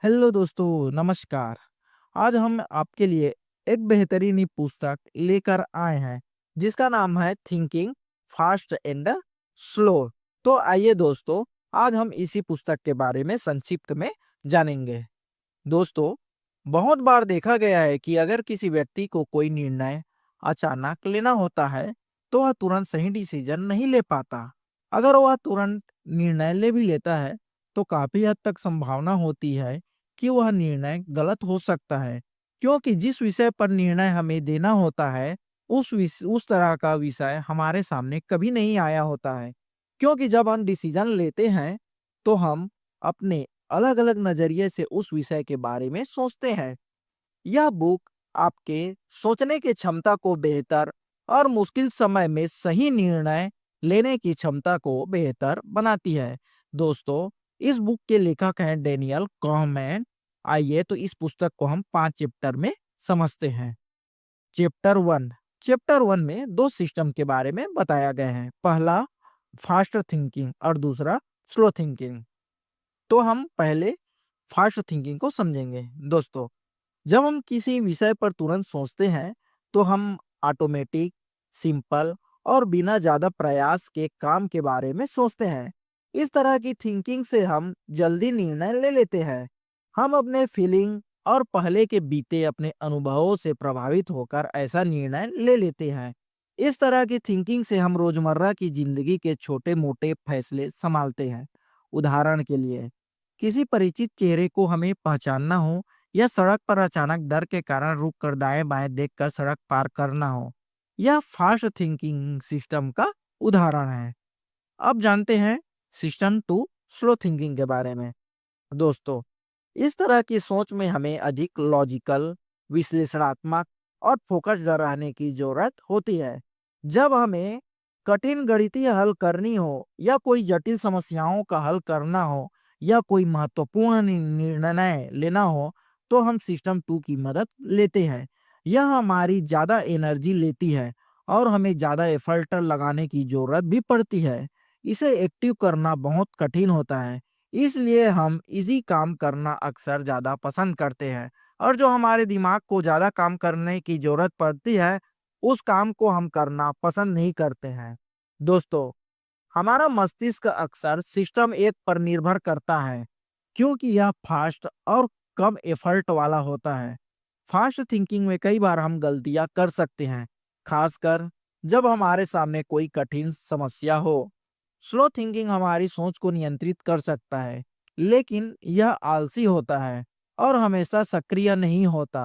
Hello दोस्तों, नमस्कार। आज हम आपके लिए एक बेहतरीन ही पुस्तक लेकर आए हैं, जिसका नाम है थिंकिंग फास्ट एंड स्लो। तो आइए दोस्तों, आज हम इसी पुस्तक के बारे में संक्षिप्त में जानेंगे। दोस्तों, बहुत बार देखा गया है कि अगर किसी व्यक्ति को कोई निर्णय अचानक लेना होता है, तो वह तुरंत सही डिसीजन नहीं ले पाता। अगर वह तुरंत निर्णय ले भी लेता है, तो काफी हद तक संभावना होती है कि वह निर्णय गलत हो सकता है, क्योंकि जिस विषय पर निर्णय हमें देना होता है, उस तरह का विषय हमारे सामने कभी नहीं आया होता है। क्योंकि जब हम डिसीजन लेते हैं, तो हम अपने अलग-अलग नज़रिए से उस विषय के बारे में सोचते हैं। यह बुक आपके सोचने की क्षमता को बेहतर और मुश्किल समय में सही निर्णय लेने की क्षमता को बेहतर बनाती है। दोस्तों, इस बुक के लेखक हैं डैनियल कहनेमैन। आइए तो इस पुस्तक को हम 5 चैप्टर में समझते हैं। चैप्टर 1। चैप्टर 1 में 2 सिस्टम के बारे में बताया गया है। पहला फास्ट थिंकिंग और दूसरा स्लो थिंकिंग। तो हम पहले फास्ट थिंकिंग को समझेंगे। दोस्तों, जब हम किसी विषय पर तुरंत सोचते हैं, तो हम ऑटोमेटिक, सिंपल और बिना ज़्यादा प्रयास के काम के बारे में सोचते हैं। इस तरह की थिंकिंग से हम जल्दी निर्णय ले लेते हैं। हम अपने फीलिंग और पहले के बीते अपने अनुभवों से प्रभावित होकर ऐसा निर्णय ले लेते हैं। इस तरह की थिंकिंग से हम रोजमर्रा की जिंदगी के छोटे-मोटे फैसले संभालते हैं। उदाहरण के लिए, किसी परिचित चेहरे को हमें पहचानना हो या सड़क पर अचानक डर के कारण रुक कर दाएं-बाएं देखकर सड़क पार करना हो, यह फास्ट थिंकिंग सिस्टम का उदाहरण है। अब जानते हैं सिस्टम टू स्लो थिंकिंग के बारे में। दोस्तों, इस तरह की सोच में हमें अधिक लॉजिकल, विश्लेषणात्मक और फोकस्ड रहने की जरूरत होती है। जब हमें कठिन गणितीय हल करनी हो या कोई जटिल समस्याओं का हल करना हो या कोई महत्वपूर्ण निर्णय लेना हो, तो हम सिस्टम टू की मदद लेते हैं। यह हमारी ज़्यादा एनर्जी लेती है और हमें ज़्यादा एफर्ट लगाने की ज़रूरत भी पड़ती है। इसे एक्टिव करना बहुत कठिन होता है, इसलिए हम इजी काम करना अक्सर ज़्यादा पसंद करते हैं, और जो हमारे दिमाग को ज़्यादा काम करने की ज़रूरत पड़ती है, उस काम को हम करना पसंद नहीं करते हैं। दोस्तों, हमारा मस्तिष्क अक्सर सिस्टम एक पर निर्भर करता है, क्योंकि यह फास्ट और कम एफर्ट वाला होता है। फास्ट थिंकिंग में कई बार हम गलतियां कर सकते हैं, खासकर जब हमारे सामने कोई कठिन समस्या हो। स्लो थिंकिंग हमारी सोच को नियंत्रित कर सकता है, लेकिन यह आलसी होता है और हमेशा सक्रिय नहीं होता।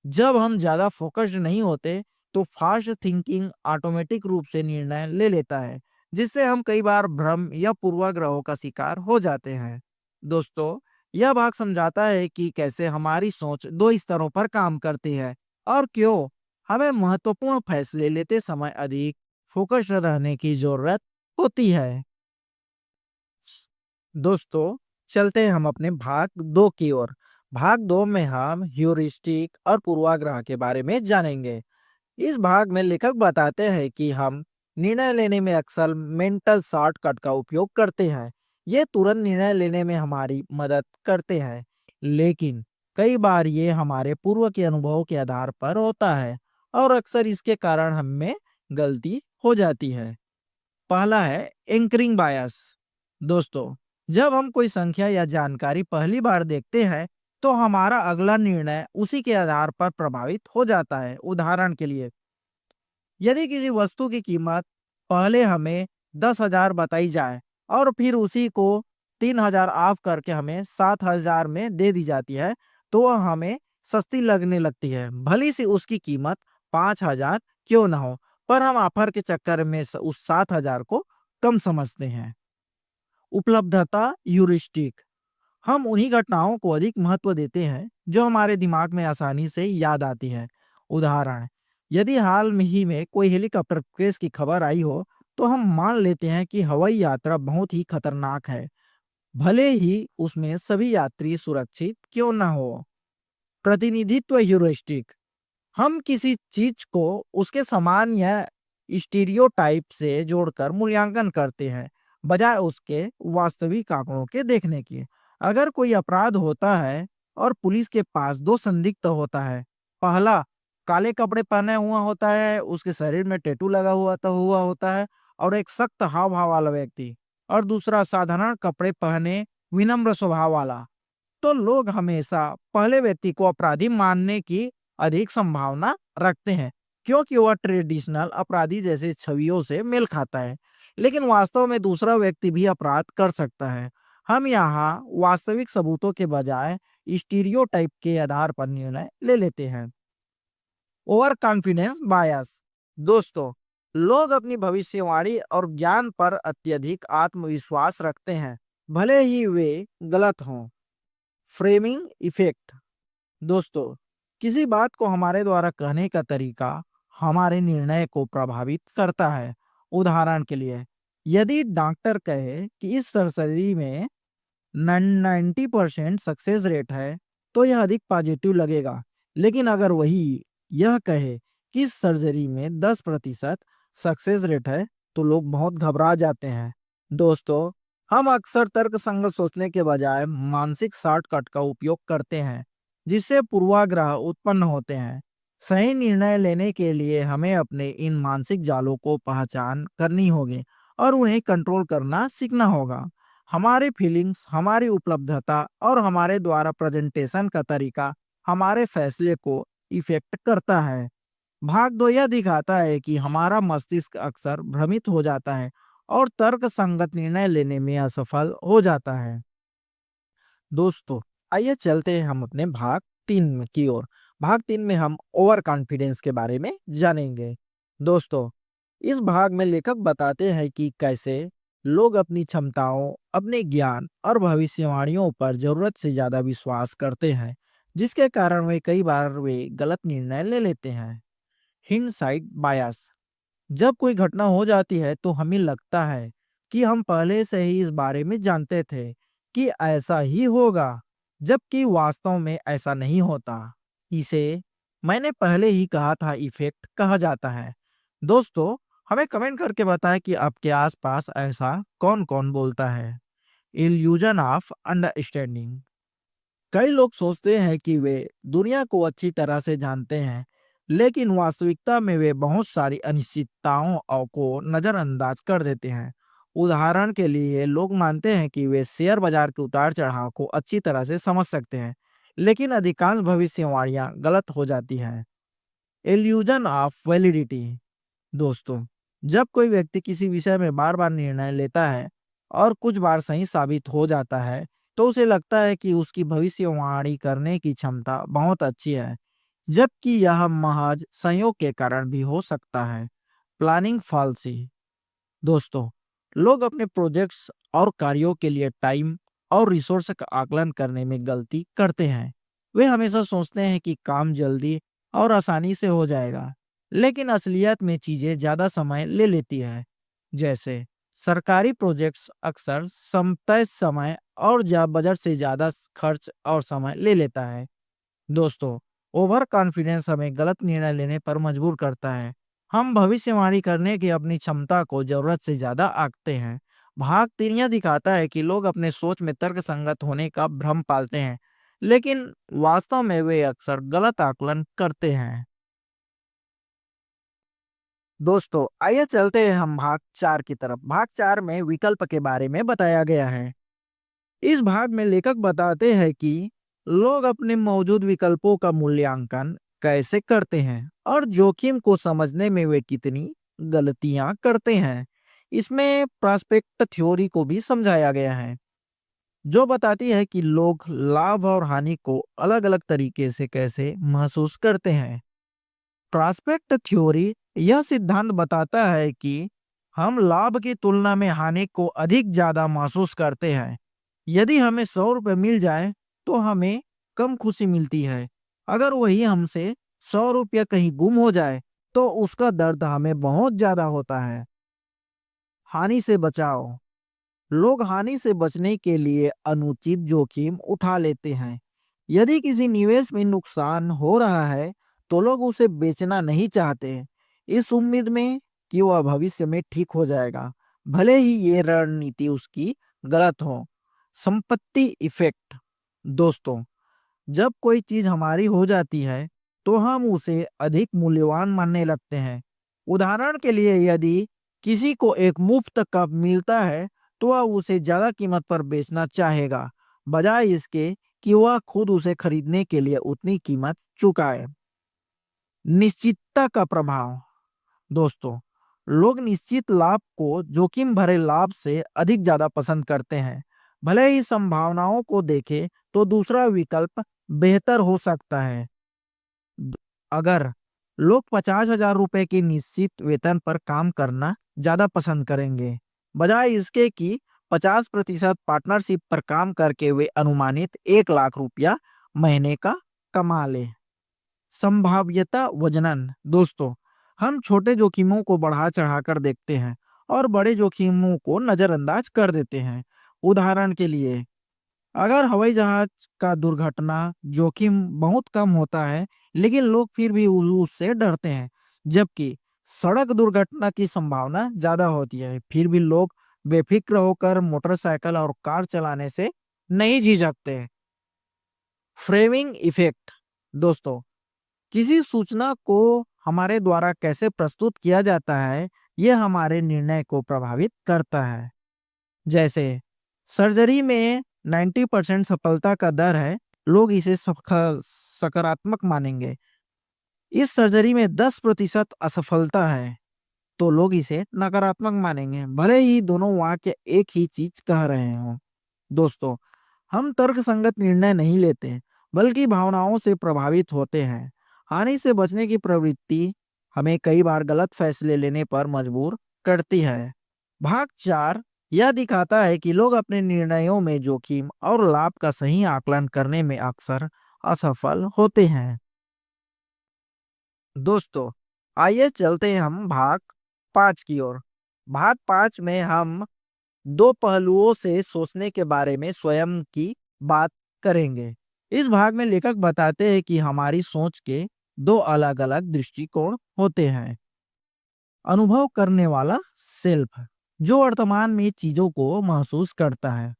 जब हम ज़्यादा फोकस्ड नहीं होते, तो फास्ट थिंकिंग ऑटोमेटिक रूप से निर्णय ले लेता है, जिससे हम कई बार भ्रम या पूर्वाग्रहों का शिकार हो जाते हैं। दोस्तों, यह भाग समझाता है कि कैसे हमारी सोच दो स्तरों पर काम करती है और क्यों हमें महत्वपूर्ण फैसले लेते समय अधिक फोकस्ड रहने की जरूरत होती है। दोस्तों, चलते हैं हम अपने भाग 2 की ओर। भाग 2 में हम ह्यूरिस्टिक और पूर्वाग्रह के बारे में जानेंगे। इस भाग में लेखक बताते हैं कि हम निर्णय लेने में अक्सर मेंटल शॉर्टकट का उपयोग करते हैं। ये तुरंत निर्णय लेने में हमारी मदद करते हैं, लेकिन कई बार ये हमारे पूर्व के अनुभवों के आधार पर होता है और अक्सर इसके कारण हमें गलती हो जाती है। पहला है एंकरिंग बायस। दोस्तों, जब हम कोई संख्या या जानकारी पहली बार देखते हैं, तो हमारा अगला निर्णय उसी के आधार पर प्रभावित हो जाता है। उदाहरण के लिए, यदि किसी वस्तु की कीमत पहले हमें 10,000 बताई जाए और फिर उसी को 3,000 ऑफ करके हमें 7,000 में दे दी जाती है, तो वह हमें सस्ती लगने लगती है, भली सी उसकी कीमत 5,000 क्यों ना हो। पर हम ऑफर के चक्कर में उस 7,000 को कम समझते हैं। उपलब्धता यूरिस्टिक। हम उन्हीं घटनाओं को अधिक महत्व देते हैं जो हमारे दिमाग में आसानी से याद आती है। उदाहरण, यदि हाल में ही में कोई हेलीकॉप्टर क्रैश की खबर आई हो, तो हम मान लेते हैं कि हवाई यात्रा बहुत ही खतरनाक है, भले ही उसमें सभी यात्री सुरक्षित क्यों ना हो। प्रतिनिधित्व ह्यूरिस्टिक। हम किसी चीज को उसके समान या स्टीरियोटाइप से जोड़कर मूल्यांकन करते हैं, बजाय उसके वास्तविक आंकड़ों के देखने की। अगर कोई अपराध होता है, और पुलिस के पास दो संदिग्ध होता है। पहला काले कपड़े पहने हुआ होता है, उसके शरीर में टैटू लगा हुआ होता है और एक सख्त हाव भाव वाला व्यक्ति। और दूसरा साधारण कपड़े पहने विनम्र स्वभाव वाला। तो लोग हमेशा पहले व्यक्ति को अपराधी मानने की अधिक संभावना रखते हैं, क्योंकि वह ट्रेडिशनल अपराधी जैसे छवियों से मेल खाता है। लेकिन वास्तव में दूसरा व्यक्ति भी अपराध कर सकता है। हम यहाँ वास्तविक सबूतों के बजाय स्टीरियोटाइप के आधार पर निर्णय ले लेते हैं। ओवर कॉन्फिडेंस बायस। दोस्तों, लोग अपनी भविष्यवाणी और ज्ञान पर अत्यधिक आत्मविश्वास रखते हैं, भले ही वे गलत हों। Framing effect. दोस्तों, किसी बात को हमारे द्वारा कहने का तरीका हमारे निर्णय को प्रभावित करता है। उदाहरण के लिए, यदि डॉक्टर कहे कि इस सर्जरी में 90% सक्सेस रेट है, तो यह अधिक पॉजिटिव लगेगा। लेकिन अगर वही यह कहे कि इस सर्जरी में 10% सक्सेस रेट है, तो लोग बहुत घबरा जाते हैं। दोस्तों, हम अक्सर तर्कसंगत सोचने के बजाय मानसिक शॉर्टकट का उपयोग करते हैं, जिससे पूर्वाग्रह उत्पन्न होते हैं। सही निर्णय लेने के लिए हमें अपने इन मानसिक जालों को पहचान करनी होगी और उन्हें कंट्रोल करना सीखना होगा। हमारी फीलिंग्स, हमारी उपलब्धता और हमारे द्वारा प्रेजेंटेशन का तरीका हमारे फैसले को इफेक्ट करता है। भाग दो यह दिखाता है कि हमारा मस्तिष्क अक्सर भ्रमित हो जाता है और तर्क संगत निर्णय लेने में असफल हो जाता है। दोस्तों, आइए चलते हैं हम अपने भाग 3 की ओर। भाग 3 में हम ओवर कॉन्फिडेंस के बारे में जानेंगे। दोस्तों, इस भाग में लेखक बताते हैं कि कैसे लोग अपनी क्षमताओं, अपने ज्ञान और भविष्यवाणियों पर जरूरत से ज्यादा विश्वास करते हैं, जिसके कारण वे गलत निर्णय ले लेते हैं। हिंडसाइट बायस। जब कोई घटना हो जाती है तो हमें लगता है कि हम पहले से ही इस बारे में जानते थे कि ऐसा ही होगा, जबकि वास्तव में ऐसा नहीं होता। इसे मैंने पहले ही कहा था इफेक्ट कहा जाता है। दोस्तों, हमें कमेंट करके बताएं कि आपके आसपास ऐसा कौन कौन बोलता है। Illusion of understanding. कई लोग सोचते हैं कि वे दुनिया को अच्छी तरह से जानते हैं, लेकिन वास्तविकता में वे बहुत सारी अनिश्चितताओं को नजरअंदाज कर देते हैं। उदाहरण के लिए, लोग मानते हैं कि वे शेयर बाजार के उतार चढ़ाव को अच्छी तरह से समझ सकते हैं, लेकिन अधिकांश भविष्यवाणियां गलत हो जाती हैं। Illusion of validity. दोस्तों, जब कोई व्यक्ति किसी विषय में बार बार निर्णय लेता है और कुछ बार सही साबित हो जाता है, तो उसे लगता है कि उसकी भविष्यवाणी करने की क्षमता बहुत अच्छी है, जबकि यह महज संयोग के कारण भी हो सकता है। Planning falsies. दोस्तों, लोग अपने प्रोजेक्ट्स और कार्यों के लिए टाइम और रिसोर्स का आकलन करने में गलती करते हैं। वे हमेशा सोचते हैं कि काम जल्दी और आसानी से हो जाएगा, लेकिन असलियत में चीजें ज्यादा समय ले लेती है। जैसे सरकारी प्रोजेक्ट्स अक्सर तय समय और बजट से ज्यादा खर्च और समय ले लेता है। दोस्तों, ओवर कॉन्फिडेंस हमें गलत निर्णय लेने पर मजबूर करता है। हम भविष्यवाणी करने की अपनी क्षमता को जरूरत से ज्यादा आंकते हैं। भाग 3 यह दिखाता है कि लोग अपने सोच में तर्कसंगत होने का भ्रम पालते हैं, लेकिन वास्तव में वे अक्सर गलत आकलन करते हैं। दोस्तों, आइए चलते हैं हम भाग 4 की तरफ। भाग 4 में विकल्प के बारे में बताया गया है। इस भाग में लेखक बताते हैं कि लोग अपने मौजूद विकल्पों का मूल्यांकन कैसे करते हैं और जोखिम को समझने में वे कितनी गलतियां करते हैं। इसमें प्रॉस्पेक्ट थ्योरी को भी समझाया गया है, जो बताती है कि लोग लाभ और हानि को अलग-अलग तरीके से कैसे महसूस करते हैं। प्रॉस्पेक्ट थ्योरी यह सिद्धांत बताता है कि हम लाभ की तुलना में हानि को अधिक ज्यादा महसूस करते हैं। यदि हमें 100 रुपये मिल जाए तो हमें कम खुशी मिलती है। अगर वही हमसे 100 रुपया कहीं गुम हो जाए तो उसका दर्द हमें बहुत ज्यादा होता है। हानि से बचाओ। लोग हानि से बचने के लिए अनुचित जोखिम उठा लेते हैं। यदि किसी निवेश में नुकसान हो रहा है तो लोग उसे बेचना नहीं चाहते, इस उम्मीद में कि वह भविष्य में ठीक हो जाएगा, भले ही ये रणनीति उसकी गलत हो। संपत्ति इफेक्ट। दोस्तों, जब कोई चीज हमारी हो जाती है तो हम उसे अधिक मूल्यवान मानने लगते हैं। उदाहरण के लिए, यदि किसी को एक मुफ्त कप मिलता है तो वह उसे ज्यादा कीमत पर बेचना चाहेगा, बजाय इसके कि वह खुद उसे खरीदने के लिए उतनी कीमत चुकाए। निश्चितता का प्रभाव। दोस्तों, लोग निश्चित लाभ को जोखिम भरे लाभ से अधिक ज्यादा पसंद करते हैं। भले ही संभावनाओं को देखें तो दूसरा विकल्प बेहतर हो सकता है। द- अगर लोग 50,000 रुपए की निश्चित वेतन पर काम करना ज्यादा पसंद करेंगे, बजाय इसके कि 50% पार्टनरशिप पर काम करके वे अनुमानित 1 लाख रुपया महीने का कमा ले। संभाव्यता वजनन। दोस्तों, हम छोटे जोखिमों को बढ़ा चढ़ाकर देखते हैं और बड़े जोखिमों को नजरअंदाज कर देते हैं। उदाहरण के लिए, अगर हवाई जहाज का दुर्घटना जोखिम बहुत कम होता है, लेकिन लोग फिर भी उससे डरते हैं, जबकि सड़क दुर्घटना की संभावना ज्यादा होती है, फिर भी लोग बेफिक्र होकर मोटरसाइकिल और कार चलाने से नहीं झिझकते। Framing effect. दोस्तों, किसी सूचना को हमारे द्वारा कैसे प्रस्तुत किया जाता है, यह हमारे निर्णय को प्रभावित करता है। जैसे सर्जरी में 90% सफलता का दर है, लोग इसे सकारात्मक मानेंगे। इस सर्जरी में 10% असफलता है, तो लोग इसे नकारात्मक मानेंगे, भले ही दोनों वाक्य एक ही चीज कह रहे हों। दोस्तों, हम तर्कसंगत निर्णय नहीं लेते, बल्कि भावनाओं से प्रभावित होते हैं। हानि से बचने की प्रवृत्ति हमें कई बार गलत फैसले लेने पर मजबूर करती है। भाग 4 यह दिखाता है कि लोग अपने निर्णयों में जोखिम और लाभ का सही आकलन करने में अक्सर असफल होते हैं। दोस्तों, आइए चलते हैं हम भाग 5 की ओर। भाग 5 में हम दो पहलुओं से सोचने के बारे में स्वयं की बात करेंगे। इस भाग में लेखक बताते हैं कि हमारी सोच के दो अलग-अलग दृष्टिकोण होते हैं। अनुभव करने वाला सेल्फ, जो वर्तमान में चीजों को महसूस करता है,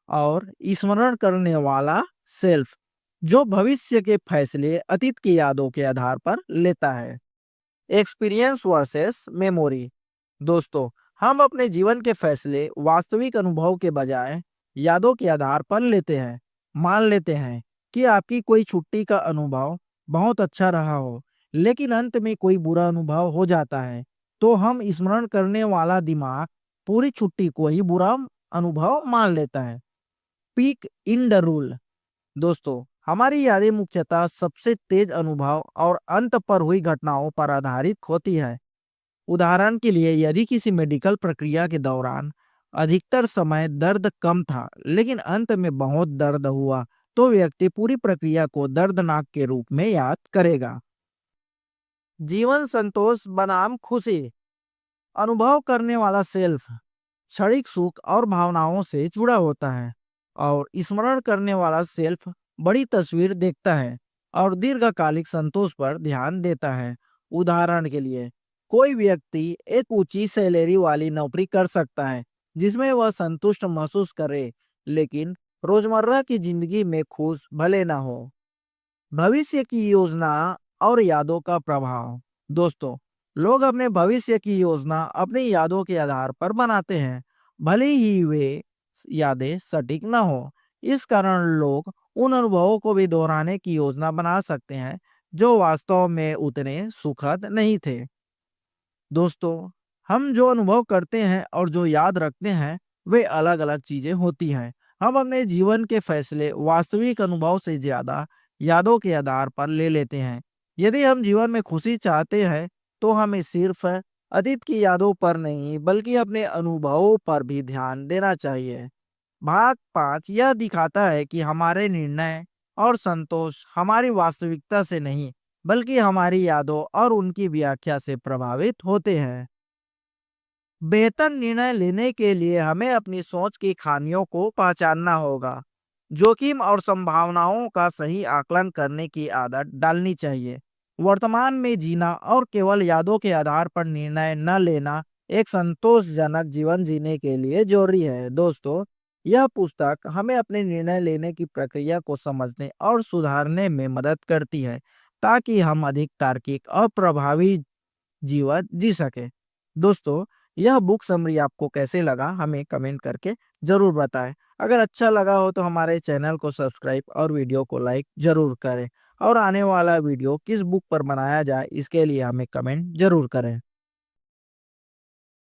और स्मरण करने वाला सेल्फ, जो भविष्य के फैसले अतीत की यादों के आधार पर लेता है। Experience versus memory. दोस्तों, हम अपने जीवन के फैसले वास्तविक अनुभव के बजाय यादों के आधार पर लेते हैं। मान लेते हैं कि आपकी कोई छुट्टी का अनुभव बहुत अच्छा रहा हो, लेकिन अंत में कोई बुरा अनुभव हो जाता है, तो हम स्मरण करने वाला दिमाग पूरी छुट्टी को ही बुरा अनुभव मान लेता है। Peak in the rule. दोस्तों, हमारी यादें मुख्यतः सबसे तेज अनुभव और अंत पर हुई घटनाओं पर आधारित होती है। उदाहरण के लिए, यदि किसी मेडिकल प्रक्रिया के दौरान अधिकतर समय दर्द कम था, लेकिन अंत में बहुत दर्द हुआ, तो व्यक्ति पूरी प्रक्रिया को दर्दनाक के रूप में याद करेगा। जीवन संतोष बनाम खुशी। अनुभव करने वाला सेल्फ क्षणिक सुख और भावनाओं से जुड़ा होता है, और स्मरण करने वाला सेल्फ बड़ी तस्वीर देखता है और दीर्घकालिक संतोष पर ध्यान देता है। उदाहरण के लिए, कोई व्यक्ति एक ऊंची सैलरी वाली नौकरी कर सकता है जिसमें वह संतुष्ट महसूस करे, लेकिन रोजमर्रा की जिंदगी में खुश भले ना हो। भविष्य की योजना और यादों का प्रभाव। दोस्तों, लोग अपने भविष्य की योजना अपनी यादों के आधार पर बनाते हैं, भले ही वे यादें सटीक न हो। इस कारण लोग उन अनुभवों को भी दोहराने की योजना बना सकते हैं जो वास्तव में उतने सुखद नहीं थे। दोस्तों, हम जो अनुभव करते हैं और जो याद रखते हैं, वे अलग अलग चीजें होती हैं। हम अपने जीवन के फैसले वास्तविक अनुभव से ज्यादा यादों के आधार पर ले लेते हैं। यदि हम जीवन में खुशी चाहते हैं, तो हमें सिर्फ अतीत की यादों पर नहीं, बल्कि अपने अनुभवों पर भी ध्यान देना चाहिए। भाग 5 यह दिखाता है कि हमारे निर्णय और संतोष हमारी वास्तविकता से नहीं, बल्कि हमारी यादों और उनकी व्याख्या से प्रभावित होते हैं। बेहतर निर्णय लेने के लिए हमें अपनी सोच की खामियों को पहचानना होगा। जोखिम और संभावनाओं का सही आकलन करने की आदत डालनी चाहिए। वर्तमान में जीना और केवल यादों के आधार पर निर्णय न लेना एक संतोषजनक जीवन जीने के लिए जरूरी है। दोस्तों, यह पुस्तक हमें अपने निर्णय लेने की प्रक्रिया को समझने और सुधारने में मदद करती है, ताकि हम अधिक तार्किक और प्रभावी जीवन जी सके। दोस्तों, यह बुक समरी आपको कैसे लगा हमें कमेंट करके जरूर बताएं। अगर अच्छा लगा हो तो हमारे चैनल को सब्सक्राइब और वीडियो को लाइक जरूर करें, और आने वाला वीडियो किस बुक पर बनाया जाए इसके लिए हमें कमेंट जरूर करें।